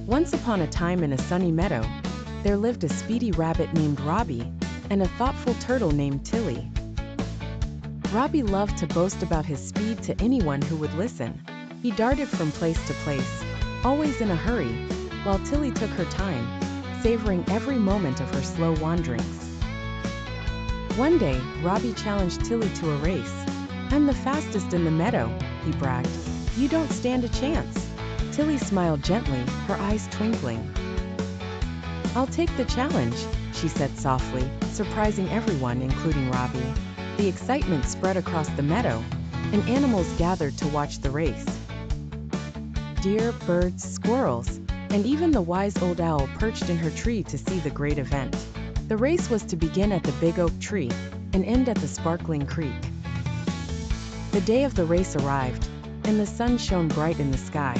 Once upon a time in a sunny meadow, there lived a speedy rabbit named Robbie and a thoughtful turtle named Tilly. Robbie loved to boast about his speed to anyone who would listen. He darted from place to place, always in a hurry, while Tilly took her time, savoring every moment of her slow wanderings. One day, Robbie challenged Tilly to a race. "I'm the fastest in the meadow," he bragged. "You don't stand a chance." Tilly smiled gently, her eyes twinkling. "I'll take the challenge," she said softly, surprising everyone, including Robbie. The excitement spread across the meadow, and animals gathered to watch the race. Deer, birds, squirrels, and even the wise old owl perched in her tree to see the great event. The race was to begin at the big oak tree and end at the sparkling creek. The day of the race arrived, and the sun shone bright in the sky.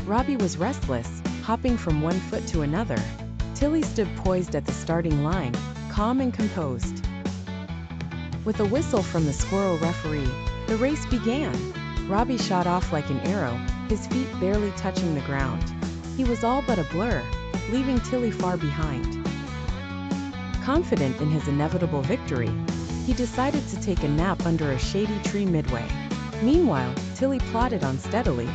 Robbie was restless, hopping from one foot to another. Tilly stood poised at the starting line, calm and composed. With a whistle from the squirrel referee, the race began. Robbie shot off like an arrow, his feet barely touching the ground. He was all but a blur, leaving Tilly far behind. Confident in his inevitable victory, he decided to take a nap under a shady tree midway. Meanwhile, Tilly plodded on steadily.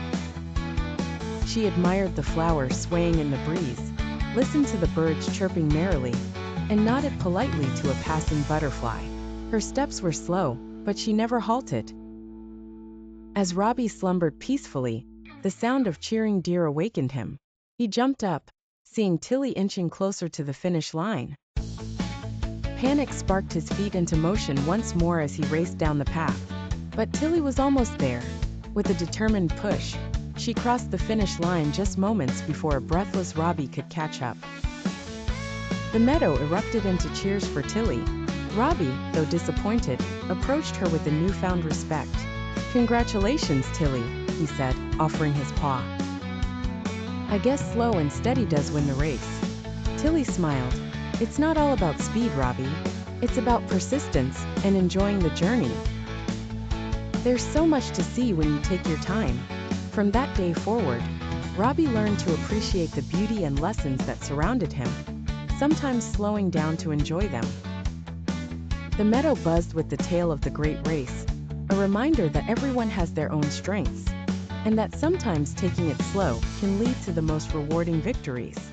She admired the flowers swaying in the breeze, listened to the birds chirping merrily, and nodded politely to a passing butterfly. Her steps were slow, but she never halted. As Robbie slumbered peacefully, the sound of cheering deer awakened him. He jumped up, seeing Tilly inching closer to the finish line. Panic sparked his feet into motion once more as he raced down the path. But Tilly was almost there. With a determined push, she crossed the finish line just moments before a breathless Robbie could catch up. The meadow erupted into cheers for Tilly. Robbie, though disappointed, approached her with a newfound respect. "Congratulations, Tilly," he said, offering his paw. "I guess slow and steady does win the race." Tilly smiled. "It's not all about speed, Robbie. It's about persistence and enjoying the journey. There's so much to see when you take your time." From that day forward, Robbie learned to appreciate the beauty and lessons that surrounded him, sometimes slowing down to enjoy them. The meadow buzzed with the tale of the great race, a reminder that everyone has their own strengths, and that sometimes taking it slow can lead to the most rewarding victories.